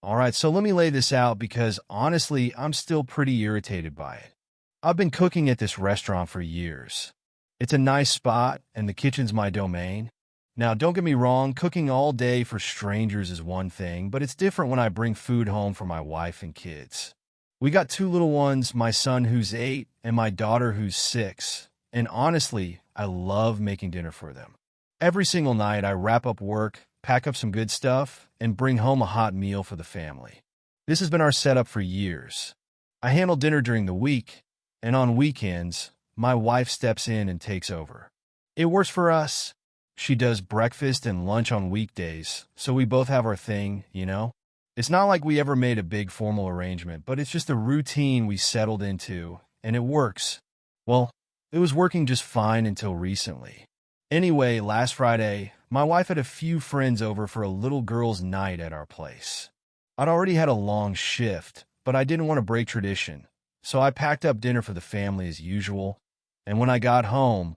All right, so let me lay this out because honestly, I'm still pretty irritated by it. I've been cooking at this restaurant for years. It's a nice spot, and the kitchen's my domain. Now, don't get me wrong, cooking all day for strangers is one thing, but it's different when I bring food home for my wife and kids. We got two little ones, my son who's 8 and my daughter who's 6, and honestly, I love making dinner for them. Every single night, I wrap up work, pack up some good stuff, and bring home a hot meal for the family. This has been our setup for years. I handle dinner during the week, and on weekends, my wife steps in and takes over. It works for us. She does breakfast and lunch on weekdays, so we both have our thing, you know? It's not like we ever made a big formal arrangement, but it's just a routine we settled into, and it works. Well, it was working just fine until recently. Anyway, last Friday, my wife had a few friends over for a little girls' night at our place. I'd already had a long shift, but I didn't want to break tradition, so I packed up dinner for the family as usual, and when I got home,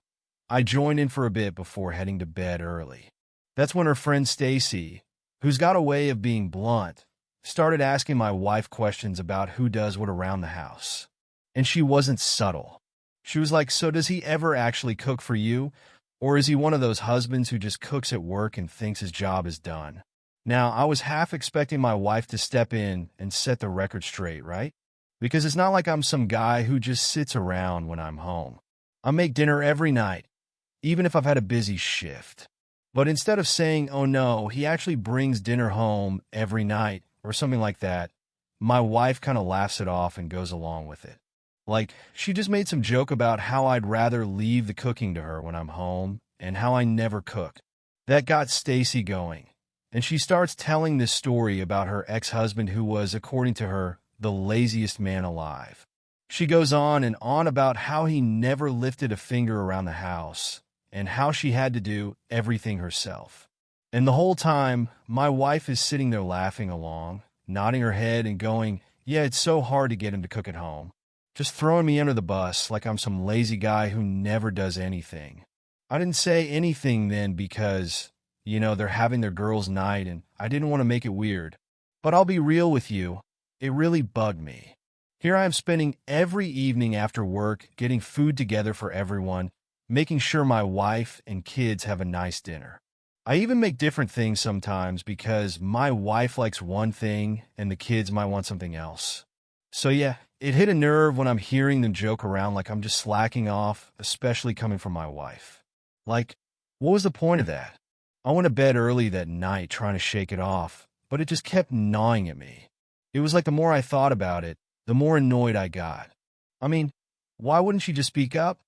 I joined in for a bit before heading to bed early. That's when her friend Stacy, who's got a way of being blunt, started asking my wife questions about who does what around the house. And she wasn't subtle. She was like, "So does he ever actually cook for you? Or is he one of those husbands who just cooks at work and thinks his job is done?" Now, I was half expecting my wife to step in and set the record straight, right? Because it's not like I'm some guy who just sits around when I'm home. I make dinner every night, even if I've had a busy shift. But instead of saying, "Oh no, he actually brings dinner home every night," or something like that, my wife kind of laughs it off and goes along with it. Like, she just made some joke about how I'd rather leave the cooking to her when I'm home and how I never cook. That got Stacy going, and she starts telling this story about her ex-husband who was, according to her, the laziest man alive. She goes on and on about how he never lifted a finger around the house and how she had to do everything herself. And the whole time, my wife is sitting there laughing along, nodding her head and going, "Yeah, it's so hard to get him to cook at home." Just throwing me under the bus like I'm some lazy guy who never does anything. I didn't say anything then because, they're having their girls' night and I didn't want to make it weird. But I'll be real with you, it really bugged me. Here I am spending every evening after work getting food together for everyone, making sure my wife and kids have a nice dinner. I even make different things sometimes because my wife likes one thing and the kids might want something else. So yeah, it hit a nerve when I'm hearing them joke around like I'm just slacking off, especially coming from my wife. Like, what was the point of that? I went to bed early that night trying to shake it off, but it just kept gnawing at me. It was like the more I thought about it, the more annoyed I got. I mean, why wouldn't she just speak up?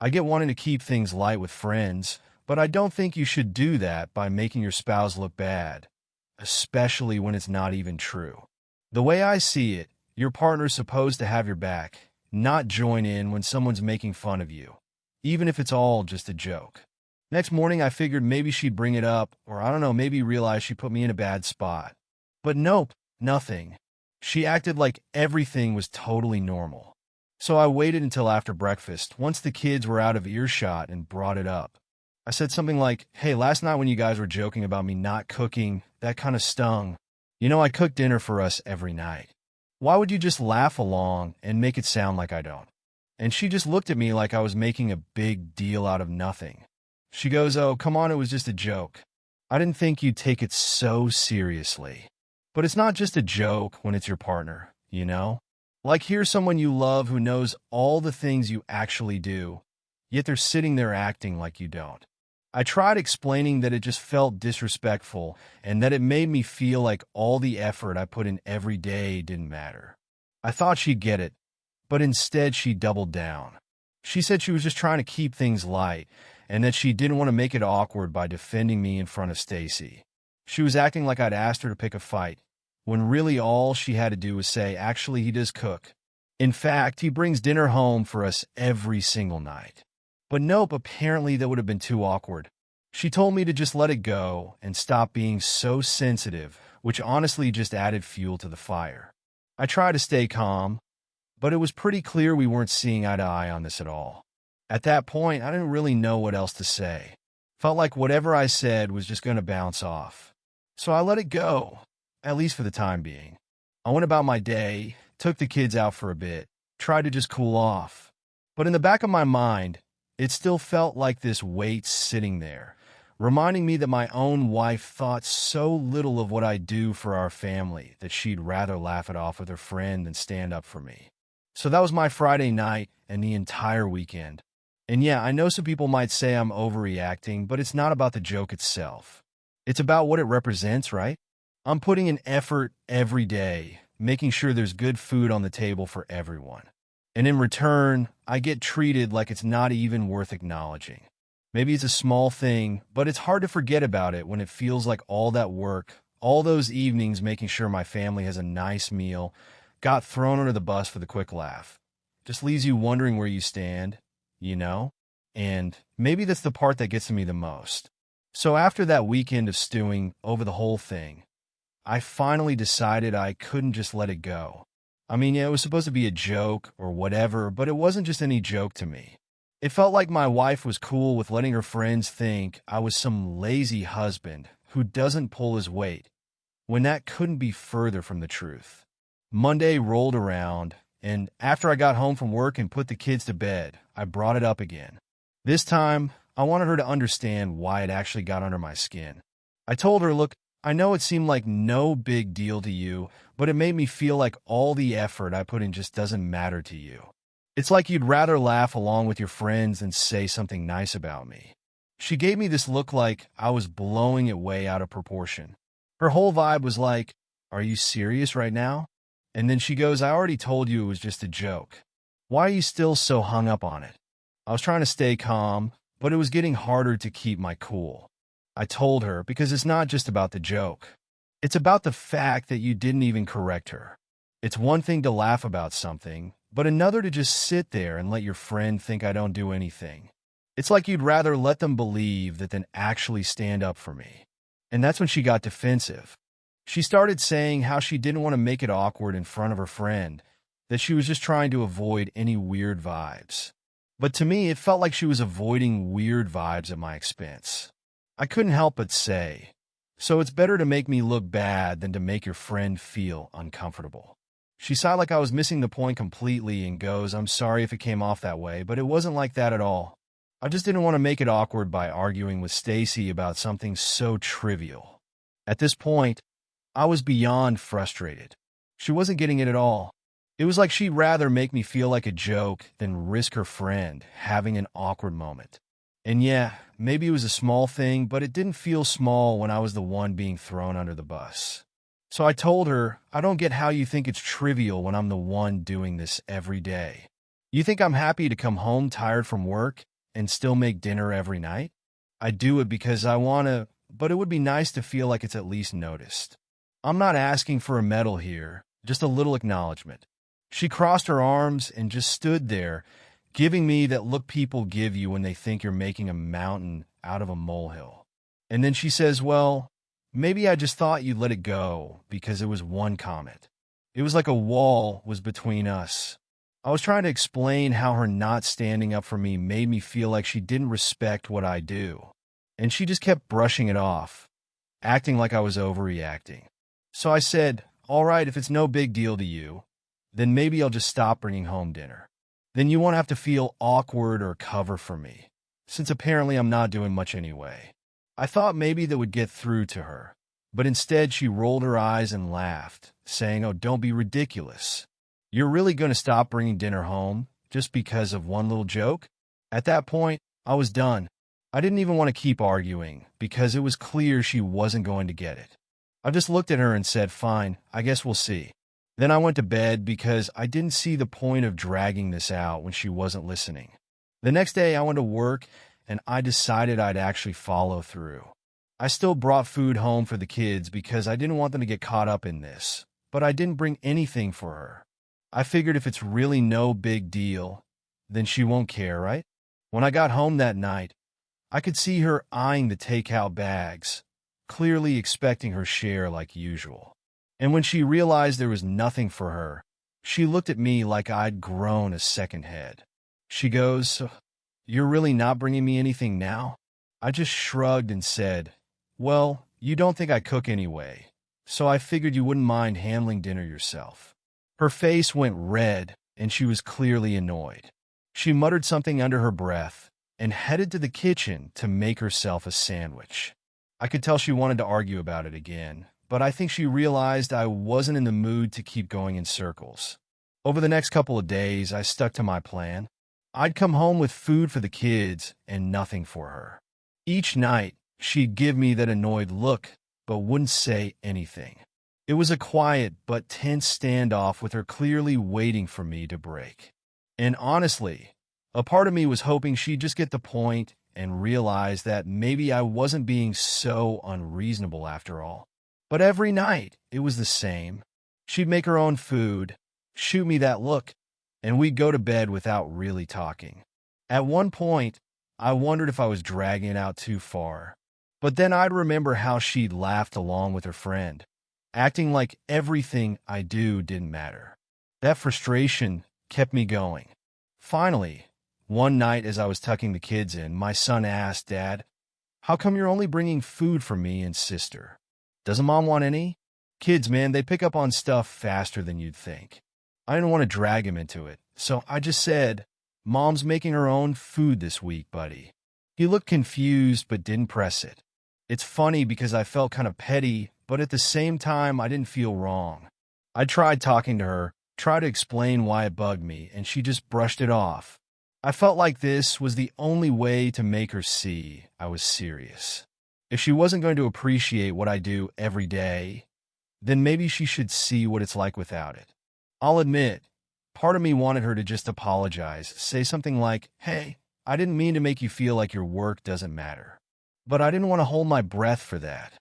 I get wanting to keep things light with friends, but I don't think you should do that by making your spouse look bad, especially when it's not even true. The way I see it, your partner's supposed to have your back, not join in when someone's making fun of you, even if it's all just a joke. Next morning, I figured maybe she'd bring it up, or I don't know, maybe realize she put me in a bad spot. But nope, nothing. She acted like everything was totally normal. So I waited until after breakfast, once the kids were out of earshot, and brought it up. I said something like, "Hey, last night when you guys were joking about me not cooking, that kind of stung. I cook dinner for us every night. Why would you just laugh along and make it sound like I don't?" And she just looked at me like I was making a big deal out of nothing. She goes, "Oh, come on, it was just a joke. I didn't think you'd take it so seriously." But it's not just a joke when it's your partner, you know? Like, here's someone you love who knows all the things you actually do, yet they're sitting there acting like you don't. I tried explaining that it just felt disrespectful and that it made me feel like all the effort I put in every day didn't matter. I thought she'd get it, but instead she doubled down. She said she was just trying to keep things light and that she didn't want to make it awkward by defending me in front of Stacy. She was acting like I'd asked her to pick a fight, when really all she had to do was say, "Actually, he does cook. In fact, he brings dinner home for us every single night." But nope, apparently that would have been too awkward. She told me to just let it go and stop being so sensitive, which honestly just added fuel to the fire. I tried to stay calm, but it was pretty clear we weren't seeing eye to eye on this at all. At that point, I didn't really know what else to say. Felt like whatever I said was just going to bounce off. So I let it go. at least for the time being. I went about my day, took the kids out for a bit, tried to just cool off. But in the back of my mind, it still felt like this weight sitting there, reminding me that my own wife thought so little of what I do for our family that she'd rather laugh it off with her friend than stand up for me. So that was my Friday night and the entire weekend. And yeah, I know some people might say I'm overreacting, but it's not about the joke itself. It's about what it represents, right? I'm putting in effort every day, making sure there's good food on the table for everyone. And in return, I get treated like it's not even worth acknowledging. Maybe it's a small thing, but it's hard to forget about it when it feels like all that work, all those evenings making sure my family has a nice meal, got thrown under the bus for the quick laugh. Just leaves you wondering where you stand, you know? And maybe that's the part that gets to me the most. So after that weekend of stewing over the whole thing, I finally decided I couldn't just let it go. I mean, yeah, it was supposed to be a joke or whatever, but it wasn't just any joke to me. It felt like my wife was cool with letting her friends think I was some lazy husband who doesn't pull his weight, when that couldn't be further from the truth. Monday rolled around, and after I got home from work and put the kids to bed, I brought it up again. This time, I wanted her to understand why it actually got under my skin. I told her, look, I know it seemed like no big deal to you, but it made me feel like all the effort I put in just doesn't matter to you. It's like you'd rather laugh along with your friends than say something nice about me. She gave me this look like I was blowing it way out of proportion. Her whole vibe was like, are you serious right now? And then she goes, I already told you it was just a joke. Why are you still so hung up on it? I was trying to stay calm, but it was getting harder to keep my cool. I told her, because it's not just about the joke. It's about the fact that you didn't even correct her. It's one thing to laugh about something, but another to just sit there and let your friend think I don't do anything. It's like you'd rather let them believe that than actually stand up for me. And that's when she got defensive. She started saying how she didn't want to make it awkward in front of her friend, that she was just trying to avoid any weird vibes. But to me, it felt like she was avoiding weird vibes at my expense. I couldn't help but say, so it's better to make me look bad than to make your friend feel uncomfortable. She sighed like I was missing the point completely and goes, I'm sorry if it came off that way, but it wasn't like that at all. I just didn't want to make it awkward by arguing with Stacy about something so trivial. At this point, I was beyond frustrated. She wasn't getting it at all. It was like she'd rather make me feel like a joke than risk her friend having an awkward moment. And yeah, maybe it was a small thing, but it didn't feel small when I was the one being thrown under the bus. So I told her, I don't get how you think it's trivial when I'm the one doing this every day. You think I'm happy to come home tired from work and still make dinner every night? I do it because I want to, but it would be nice to feel like it's at least noticed. I'm not asking for a medal here, just a little acknowledgement. She crossed her arms and just stood there, giving me that look people give you when they think you're making a mountain out of a molehill. And then she says, well, maybe I just thought you'd let it go because it was one comment. It was like a wall was between us. I was trying to explain how her not standing up for me made me feel like she didn't respect what I do. And she just kept brushing it off, acting like I was overreacting. So I said, all right, if it's no big deal to you, then maybe I'll just stop bringing home dinner. Then you won't have to feel awkward or cover for me, since apparently I'm not doing much anyway. I thought maybe that would get through to her, but instead she rolled her eyes and laughed, saying, oh, don't be ridiculous. You're really going to stop bringing dinner home just because of one little joke? At that point, I was done. I didn't even want to keep arguing because it was clear she wasn't going to get it. I just looked at her and said, fine, I guess we'll see. Then I went to bed because I didn't see the point of dragging this out when she wasn't listening. The next day I went to work and I decided I'd actually follow through. I still brought food home for the kids because I didn't want them to get caught up in this, but I didn't bring anything for her. I figured if it's really no big deal, then she won't care, right? When I got home that night, I could see her eyeing the takeout bags, clearly expecting her share like usual. And when she realized there was nothing for her, she looked at me like I'd grown a second head. She goes, so you're really not bringing me anything now? I just shrugged and said, well, you don't think I cook anyway, so I figured you wouldn't mind handling dinner yourself." Her face went red, and she was clearly annoyed. She muttered something under her breath and headed to the kitchen to make herself a sandwich. I could tell she wanted to argue about it again, but I think she realized I wasn't in the mood to keep going in circles. Over the next couple of days, I stuck to my plan. I'd come home with food for the kids and nothing for her. Each night, she'd give me that annoyed look, but wouldn't say anything. It was a quiet but tense standoff with her clearly waiting for me to break. And honestly, a part of me was hoping she'd just get the point and realize that maybe I wasn't being so unreasonable after all. But every night, it was the same. She'd make her own food, shoot me that look, and we'd go to bed without really talking. At one point, I wondered if I was dragging it out too far. But then I'd remember how she'd laughed along with her friend, acting like everything I do didn't matter. That frustration kept me going. Finally, one night as I was tucking the kids in, my son asked, "Dad, how come you're only bringing food for me and sister? Doesn't Mom want any?" Kids, man, they pick up on stuff faster than you'd think. I didn't want to drag him into it, so I just said, "Mom's making her own food this week, buddy." He looked confused but didn't press it. It's funny because I felt kind of petty, but at the same time, I didn't feel wrong. I tried talking to her, tried to explain why it bugged me, and she just brushed it off. I felt like this was the only way to make her see I was serious. If she wasn't going to appreciate what I do every day, then maybe she should see what it's like without it. I'll admit, part of me wanted her to just apologize, say something like, "Hey, I didn't mean to make you feel like your work doesn't matter." But I didn't want to hold my breath for that.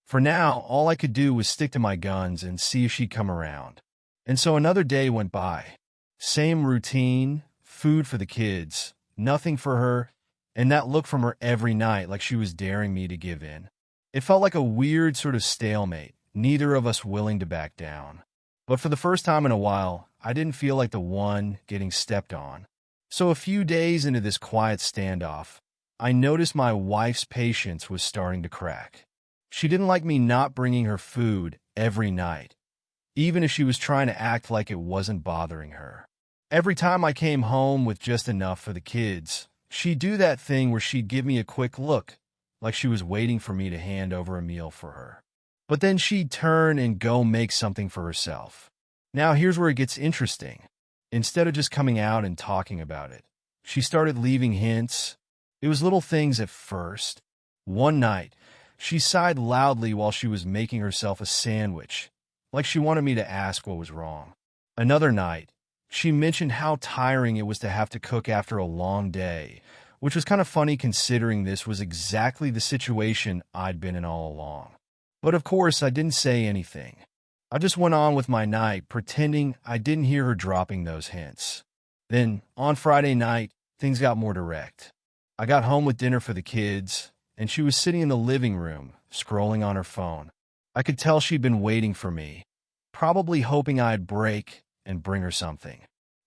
For now, all I could do was stick to my guns and see if she'd come around. And so another day went by. Same routine, food for the kids, nothing for her, and that look from her every night like she was daring me to give in. It felt like a weird sort of stalemate, neither of us willing to back down. But for the first time in a while, I didn't feel like the one getting stepped on. So a few days into this quiet standoff, I noticed my wife's patience was starting to crack. She didn't like me not bringing her food every night, even if she was trying to act like it wasn't bothering her. Every time I came home with just enough for the kids, she'd do that thing where she'd give me a quick look, like she was waiting for me to hand over a meal for her. But then she'd turn and go make something for herself. Now here's where it gets interesting. Instead of just coming out and talking about it, she started leaving hints. It was little things at first. One night, she sighed loudly while she was making herself a sandwich, like she wanted me to ask what was wrong. Another night, she mentioned how tiring it was to have to cook after a long day, which was kind of funny considering this was exactly the situation I'd been in all along. But of course, I didn't say anything. I just went on with my night, pretending I didn't hear her dropping those hints. Then, on Friday night, things got more direct. I got home with dinner for the kids, and she was sitting in the living room, scrolling on her phone. I could tell she'd been waiting for me, probably hoping I'd break and bring her something.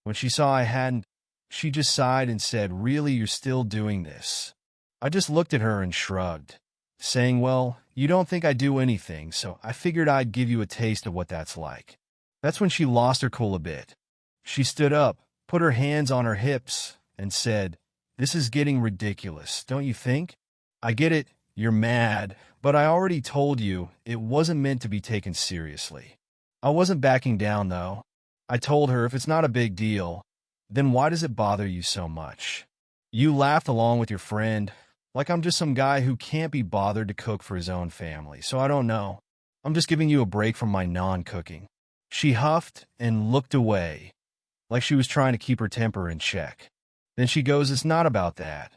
When she saw I hadn't, she just sighed and said, "Really, you're still doing this?" I just looked at her and shrugged, saying, "Well, you don't think I do anything, so I figured I'd give you a taste of what that's like." That's when she lost her cool a bit. She stood up, put her hands on her hips, and said, "This is getting ridiculous, don't you think? I get it, you're mad, but I already told you it wasn't meant to be taken seriously." I wasn't backing down, though. I told her if it's not a big deal, then why does it bother you so much? You laughed along with your friend, like I'm just some guy who can't be bothered to cook for his own family, so I don't know. I'm just giving you a break from my non-cooking. She huffed and looked away, like she was trying to keep her temper in check. Then she goes, "It's not about that.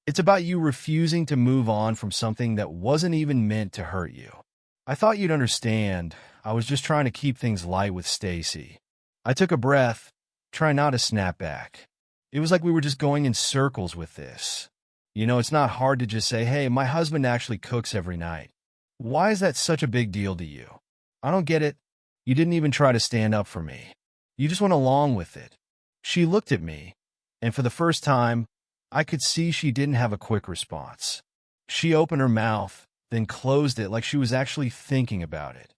It's about you refusing to move on from something that wasn't even meant to hurt you." I thought you'd understand. I was just trying to keep things light with Stacy. I took a breath, trying not to snap back. It was like we were just going in circles with this. You know, it's not hard to just say, "Hey, my husband actually cooks every night." Why is that such a big deal to you? I don't get it. You didn't even try to stand up for me. You just went along with it. She looked at me, and for the first time, I could see she didn't have a quick response. She opened her mouth, then closed it like she was actually thinking about it.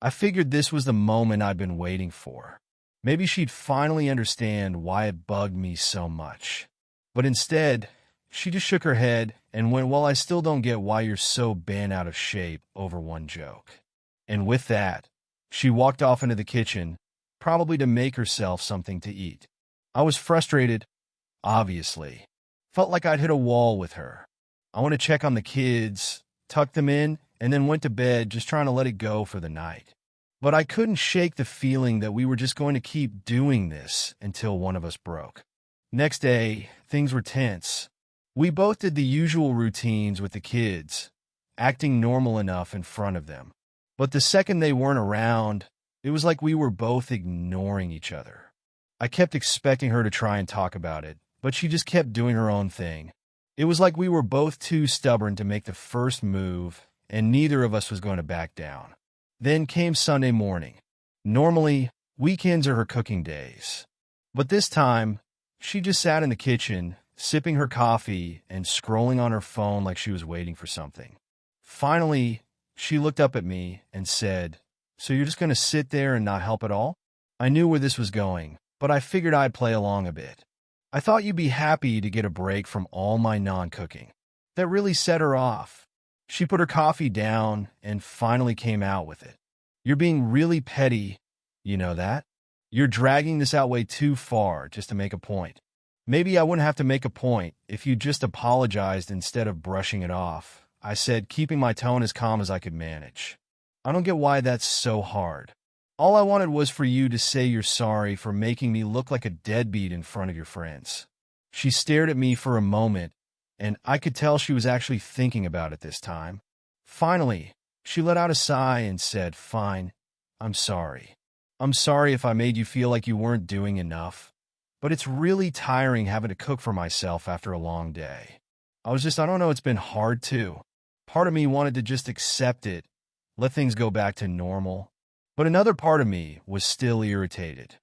I figured this was the moment I'd been waiting for. Maybe she'd finally understand why it bugged me so much. But instead, she just shook her head and went, "Well, I still don't get why you're so bent out of shape over one joke." And with that, she walked off into the kitchen, probably to make herself something to eat. I was frustrated, obviously. Felt like I'd hit a wall with her. I went to check on the kids, tucked them in, and then went to bed just trying to let it go for the night. But I couldn't shake the feeling that we were just going to keep doing this until one of us broke. Next day, things were tense. We both did the usual routines with the kids, acting normal enough in front of them. But the second they weren't around, it was like we were both ignoring each other. I kept expecting her to try and talk about it, but she just kept doing her own thing. It was like we were both too stubborn to make the first move, and neither of us was going to back down. Then came Sunday morning. Normally, weekends are her cooking days. But this time, she just sat in the kitchen, sipping her coffee and scrolling on her phone like she was waiting for something. Finally, she looked up at me and said, "So you're just going to sit there and not help at all?" I knew where this was going, but I figured I'd play along a bit. "I thought you'd be happy to get a break from all my non-cooking." That really set her off. She put her coffee down and finally came out with it. "You're being really petty, you know that? You're dragging this out way too far just to make a point. Maybe I wouldn't have to make a point if you just apologized instead of brushing it off," I said, keeping my tone as calm as I could manage. "I don't get why that's so hard. All I wanted was for you to say you're sorry for making me look like a deadbeat in front of your friends." She stared at me for a moment, and I could tell she was actually thinking about it this time. Finally, she let out a sigh and said, "Fine, I'm sorry. I'm sorry if I made you feel like you weren't doing enough, but it's really tiring having to cook for myself after a long day." I don't know, it's been hard too. Part of me wanted to just accept it, let things go back to normal. But another part of me was still irritated.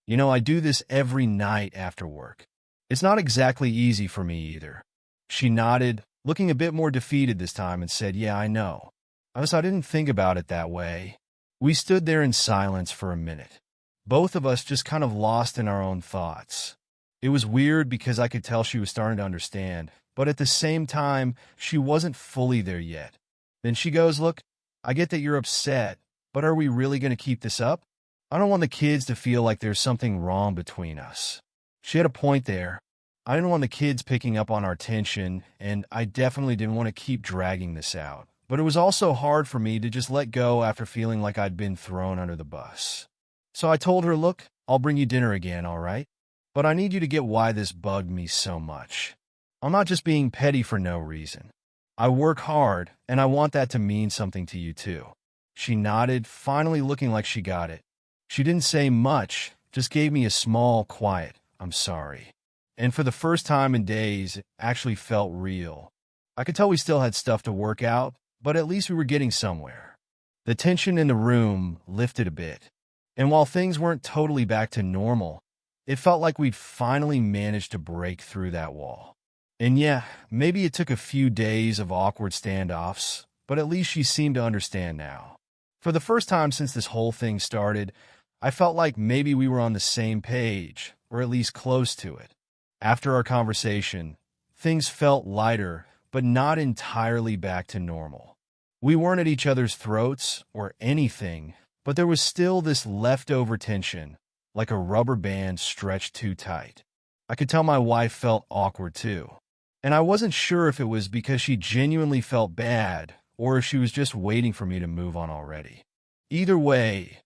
I do this every night after work. It's not exactly easy for me either. She nodded, looking a bit more defeated this time, and said, "Yeah, I know. I didn't think about it that way." We stood there in silence for a minute, both of us just kind of lost in our own thoughts. It was weird because I could tell she was starting to understand, but at the same time, she wasn't fully there yet. Then she goes, "Look, I get that you're upset, but are we really going to keep this up? I don't want the kids to feel like there's something wrong between us." She had a point there. I didn't want the kids picking up on our tension, and I definitely didn't want to keep dragging this out. But it was also hard for me to just let go after feeling like I'd been thrown under the bus. So I told her, "Look, I'll bring you dinner again, all right? But I need you to get why this bugged me so much. I'm not just being petty for no reason. I work hard, and I want that to mean something to you too." She nodded, finally looking like she got it. She didn't say much, just gave me a small, quiet, "I'm sorry." And for the first time in days, it actually felt real. I could tell we still had stuff to work out, but at least we were getting somewhere. The tension in the room lifted a bit. And while things weren't totally back to normal, it felt like we'd finally managed to break through that wall. And yeah, maybe it took a few days of awkward standoffs, but at least she seemed to understand now. For the first time since this whole thing started, I felt like maybe we were on the same page, or at least close to it. After our conversation, things felt lighter, but not entirely back to normal. We weren't at each other's throats or anything, but there was still this leftover tension, like a rubber band stretched too tight. I could tell my wife felt awkward too. And I wasn't sure if it was because she genuinely felt bad or if she was just waiting for me to move on already. Either way,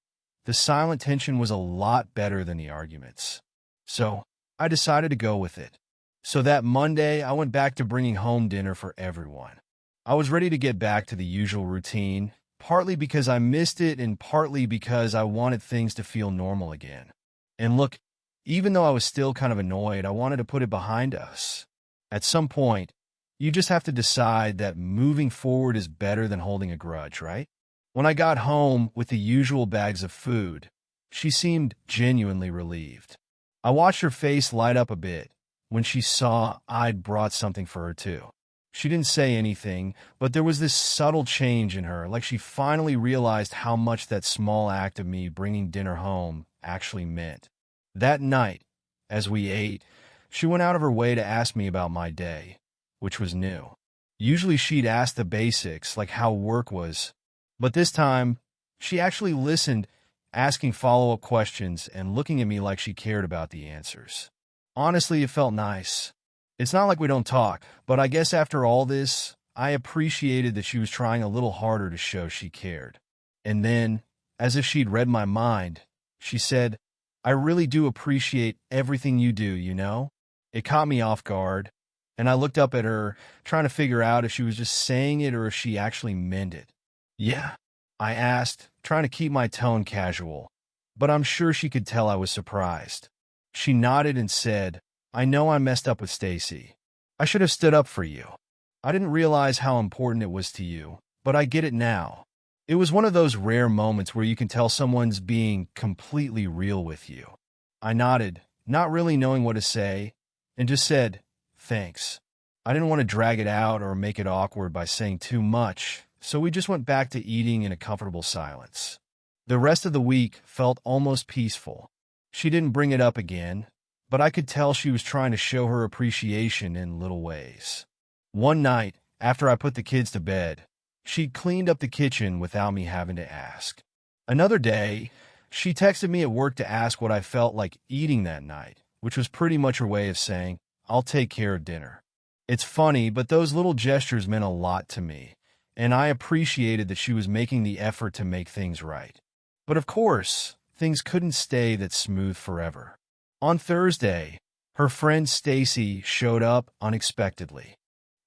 the silent tension was a lot better than the arguments. So I decided to go with it. So that Monday, I went back to bringing home dinner for everyone. I was ready to get back to the usual routine, partly because I missed it and partly because I wanted things to feel normal again. And look, even though I was still kind of annoyed, I wanted to put it behind us. At some point, you just have to decide that moving forward is better than holding a grudge, right? When I got home with the usual bags of food, she seemed genuinely relieved. I watched her face light up a bit when she saw I'd brought something for her too. She didn't say anything, but there was this subtle change in her, like she finally realized how much that small act of me bringing dinner home actually meant. That night, as we ate, she went out of her way to ask me about my day, which was new. Usually she'd ask the basics, like how work was, but this time, she actually listened, asking follow-up questions and looking at me like she cared about the answers. Honestly, it felt nice. It's not like we don't talk, but I guess after all this, I appreciated that she was trying a little harder to show she cared. And then, as if she'd read my mind, she said, "I really do appreciate everything you do, you know?" It caught me off guard, and I looked up at her, trying to figure out if she was just saying it or if she actually meant it. "Yeah?" I asked, trying to keep my tone casual, but I'm sure she could tell I was surprised. She nodded and said, "I know I messed up with Stacy. I should have stood up for you. I didn't realize how important it was to you, but I get it now." It was one of those rare moments where you can tell someone's being completely real with you. I nodded, not really knowing what to say, and just said, "Thanks." I didn't want to drag it out or make it awkward by saying too much, so we just went back to eating in a comfortable silence. The rest of the week felt almost peaceful. She didn't bring it up again, but I could tell she was trying to show her appreciation in little ways. One night, after I put the kids to bed, she cleaned up the kitchen without me having to ask. Another day, she texted me at work to ask what I felt like eating that night, which was pretty much her way of saying, "I'll take care of dinner." It's funny, but those little gestures meant a lot to me, and I appreciated that she was making the effort to make things right. But of course, things couldn't stay that smooth forever. On Thursday, her friend Stacy showed up unexpectedly.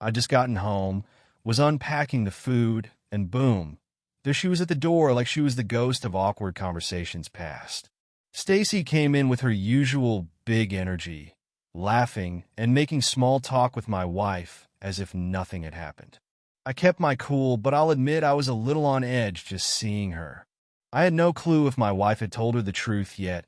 I'd just gotten home, was unpacking the food, and boom, there she was at the door like she was the ghost of awkward conversations past. Stacy came in with her usual big energy, laughing and making small talk with my wife as if nothing had happened. I kept my cool, but I'll admit I was a little on edge just seeing her. I had no clue if my wife had told her the truth yet,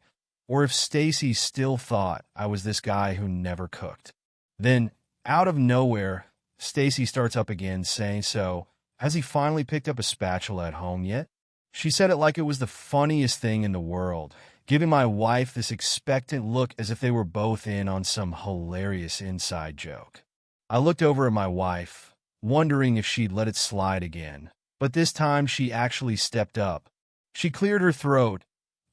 or if Stacy still thought I was this guy who never cooked. Then, out of nowhere, Stacy starts up again saying, "So, has he finally picked up a spatula at home yet?" She said it like it was the funniest thing in the world, giving my wife this expectant look as if they were both in on some hilarious inside joke. I looked over at my wife, wondering if she'd let it slide again, but this time she actually stepped up. She cleared her throat,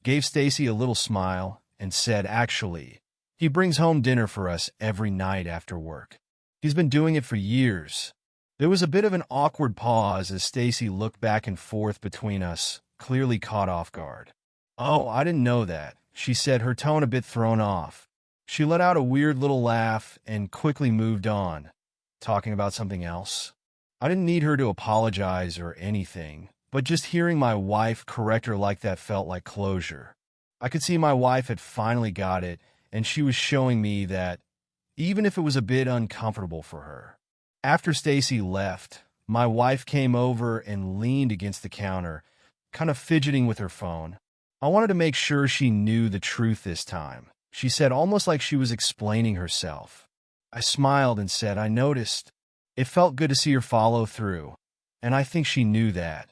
gave Stacy a little smile, and said, "Actually, he brings home dinner for us every night after work. He's been doing it for years." There was a bit of an awkward pause as Stacy looked back and forth between us, clearly caught off guard. "Oh, I didn't know that," she said, her tone a bit thrown off. She let out a weird little laugh and quickly moved on, talking about something else. I didn't need her to apologize or anything, but just hearing my wife correct her like that felt like closure. I could see my wife had finally got it, and she was showing me that, even if it was a bit uncomfortable for her. After Stacy left, my wife came over and leaned against the counter, kind of fidgeting with her phone. I wanted to make sure she knew the truth this time, she said, almost like she was explaining herself. I smiled and said, "I noticed. It felt good to see her follow through, and I think she knew that."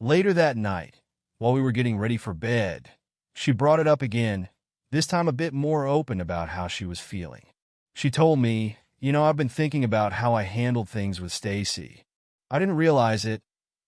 Later that night, while we were getting ready for bed, she brought it up again, this time a bit more open about how she was feeling. She told me, I've been thinking about how I handled things with Stacy. I didn't realize it,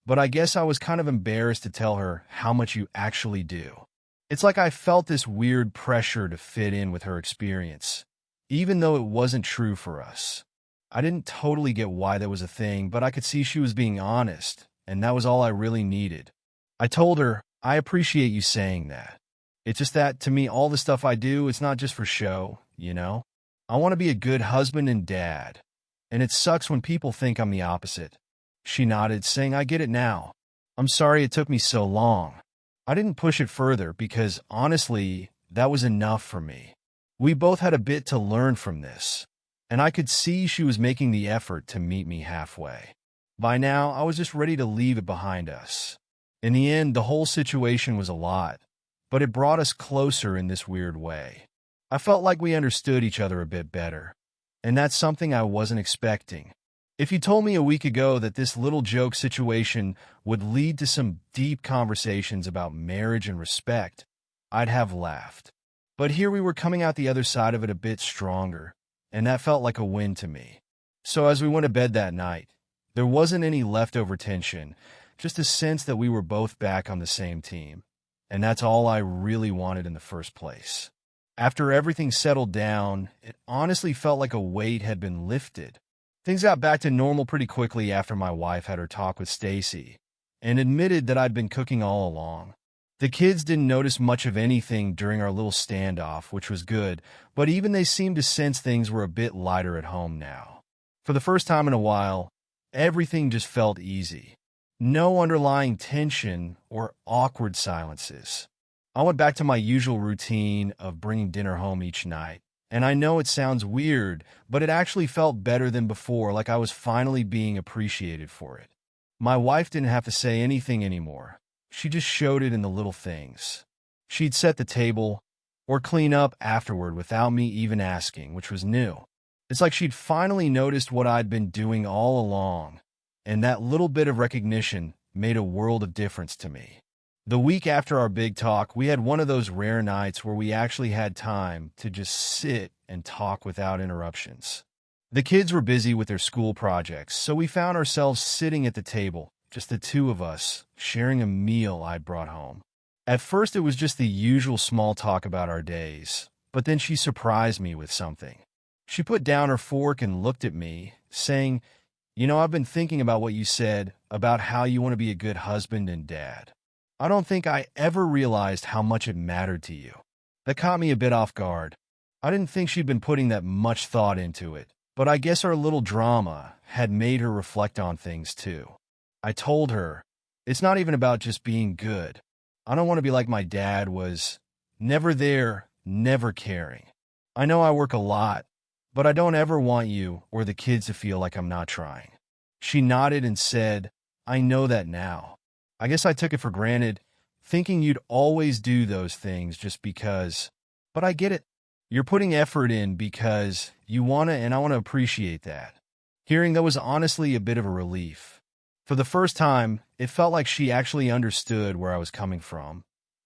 but I guess I was kind of embarrassed to tell her how much you actually do. It's like I felt this weird pressure to fit in with her experience, even though it wasn't true for us. I didn't totally get why that was a thing, but I could see she was being honest, and that was all I really needed. I told her, "I appreciate you saying that. It's just that, to me, all the stuff I do, it's not just for show, I want to be a good husband and dad, and it sucks when people think I'm the opposite." She nodded, saying, "I get it now. I'm sorry it took me so long." I didn't push it further because, honestly, that was enough for me. We both had a bit to learn from this, and I could see she was making the effort to meet me halfway. By now, I was just ready to leave it behind us. In the end, the whole situation was a lot, but it brought us closer in this weird way. I felt like we understood each other a bit better, and that's something I wasn't expecting. If you told me a week ago that this little joke situation would lead to some deep conversations about marriage and respect, I'd have laughed. But here we were coming out the other side of it a bit stronger, and that felt like a win to me. So as we went to bed that night, there wasn't any leftover tension, just a sense that we were both back on the same team. And that's all I really wanted in the first place. After everything settled down, it honestly felt like a weight had been lifted. Things got back to normal pretty quickly after my wife had her talk with Stacy and admitted that I'd been cooking all along. The kids didn't notice much of anything during our little standoff, which was good, but even they seemed to sense things were a bit lighter at home now. For the first time in a while, everything just felt easy. No underlying tension or awkward silences. I went back to my usual routine of bringing dinner home each night. And I know it sounds weird, but it actually felt better than before, like I was finally being appreciated for it. My wife didn't have to say anything anymore. She just showed it in the little things. She'd set the table or clean up afterward without me even asking, which was new. It's like she'd finally noticed what I'd been doing all along, and that little bit of recognition made a world of difference to me. The week after our big talk, we had one of those rare nights where we actually had time to just sit and talk without interruptions. The kids were busy with their school projects, so we found ourselves sitting at the table, just the two of us, sharing a meal I'd brought home. At first, it was just the usual small talk about our days, but then she surprised me with something. She put down her fork and looked at me, saying, I've been thinking about what you said about how you want to be a good husband and dad. I don't think I ever realized how much it mattered to you. That caught me a bit off guard. I didn't think she'd been putting that much thought into it, but I guess our little drama had made her reflect on things too. I told her, it's not even about just being good. I don't want to be like my dad was, never there, never caring. I know I work a lot, but I don't ever want you or the kids to feel like I'm not trying. She nodded and said, I know that now. I guess I took it for granted, thinking you'd always do those things just because. But I get it. You're putting effort in because you want to, and I want to appreciate that. Hearing that was honestly a bit of a relief. For the first time, it felt like she actually understood where I was coming from,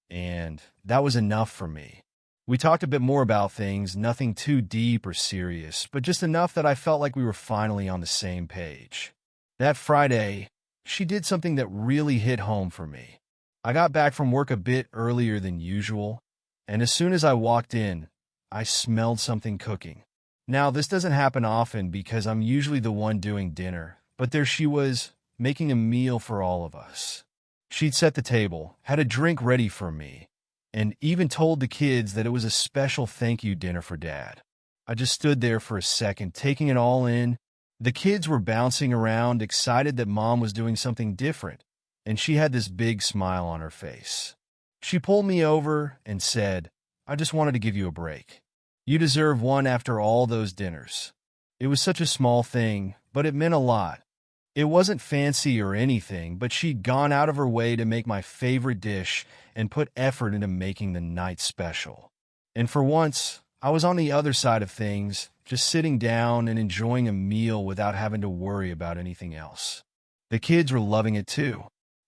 and that was enough for me. We talked a bit more about things, nothing too deep or serious, but just enough that I felt like we were finally on the same page. That Friday, she did something that really hit home for me. I got back from work a bit earlier than usual, and as soon as I walked in, I smelled something cooking. Now, this doesn't happen often because I'm usually the one doing dinner, but there she was, making a meal for all of us. She'd set the table, had a drink ready for me, and even told the kids that it was a special thank you dinner for Dad. I just stood there for a second, taking it all in. The kids were bouncing around, excited that Mom was doing something different, and she had this big smile on her face. She pulled me over and said, I just wanted to give you a break. You deserve one after all those dinners. It was such a small thing, but it meant a lot. It wasn't fancy or anything, but she'd gone out of her way to make my favorite dish and put effort into making the night special. And for once, I was on the other side of things, just sitting down and enjoying a meal without having to worry about anything else. The kids were loving it too.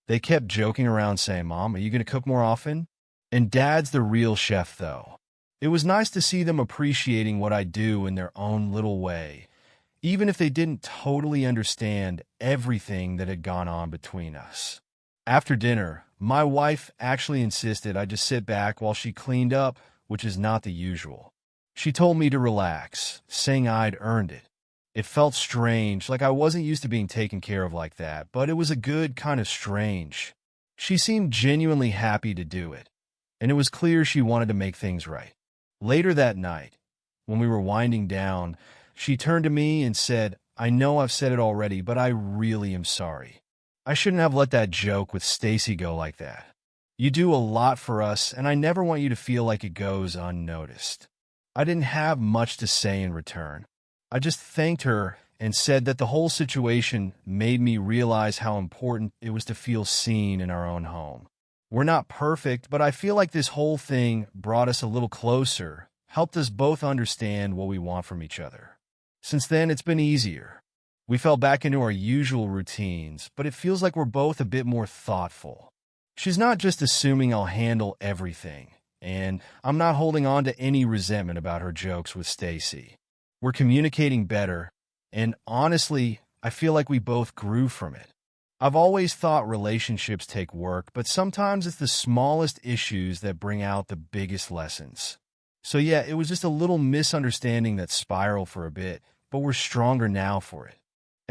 They kept joking around saying, Mom, are you going to cook more often? And Dad's the real chef, though. It was nice to see them appreciating what I do in their own little way, even if they didn't totally understand everything that had gone on between us. After dinner, my wife actually insisted I just sit back while she cleaned up, which is not the usual. She told me to relax, saying I'd earned it. It felt strange, like I wasn't used to being taken care of like that, but it was a good kind of strange. She seemed genuinely happy to do it, and it was clear she wanted to make things right. Later that night, when we were winding down, she turned to me and said, I know I've said it already, but I really am sorry. I shouldn't have let that joke with Stacy go like that. You do a lot for us, and I never want you to feel like it goes unnoticed. I didn't have much to say in return. I just thanked her and said that the whole situation made me realize how important it was to feel seen in our own home. We're not perfect, but I feel like this whole thing brought us a little closer, helped us both understand what we want from each other. Since then, it's been easier. We fell back into our usual routines, but it feels like we're both a bit more thoughtful. She's not just assuming I'll handle everything, and I'm not holding on to any resentment about her jokes with Stacy. We're communicating better, and honestly, I feel like we both grew from it. I've always thought relationships take work, but sometimes it's the smallest issues that bring out the biggest lessons. So yeah, it was just a little misunderstanding that spiraled for a bit, but we're stronger now for it.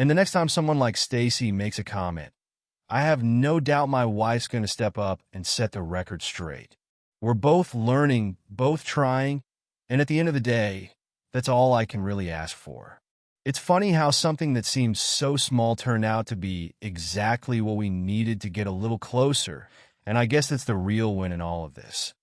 And the next time someone like Stacy makes a comment, I have no doubt my wife's going to step up and set the record straight. We're both learning, both trying, and at the end of the day, that's all I can really ask for. It's funny how something that seems so small turned out to be exactly what we needed to get a little closer, and I guess that's the real win in all of this.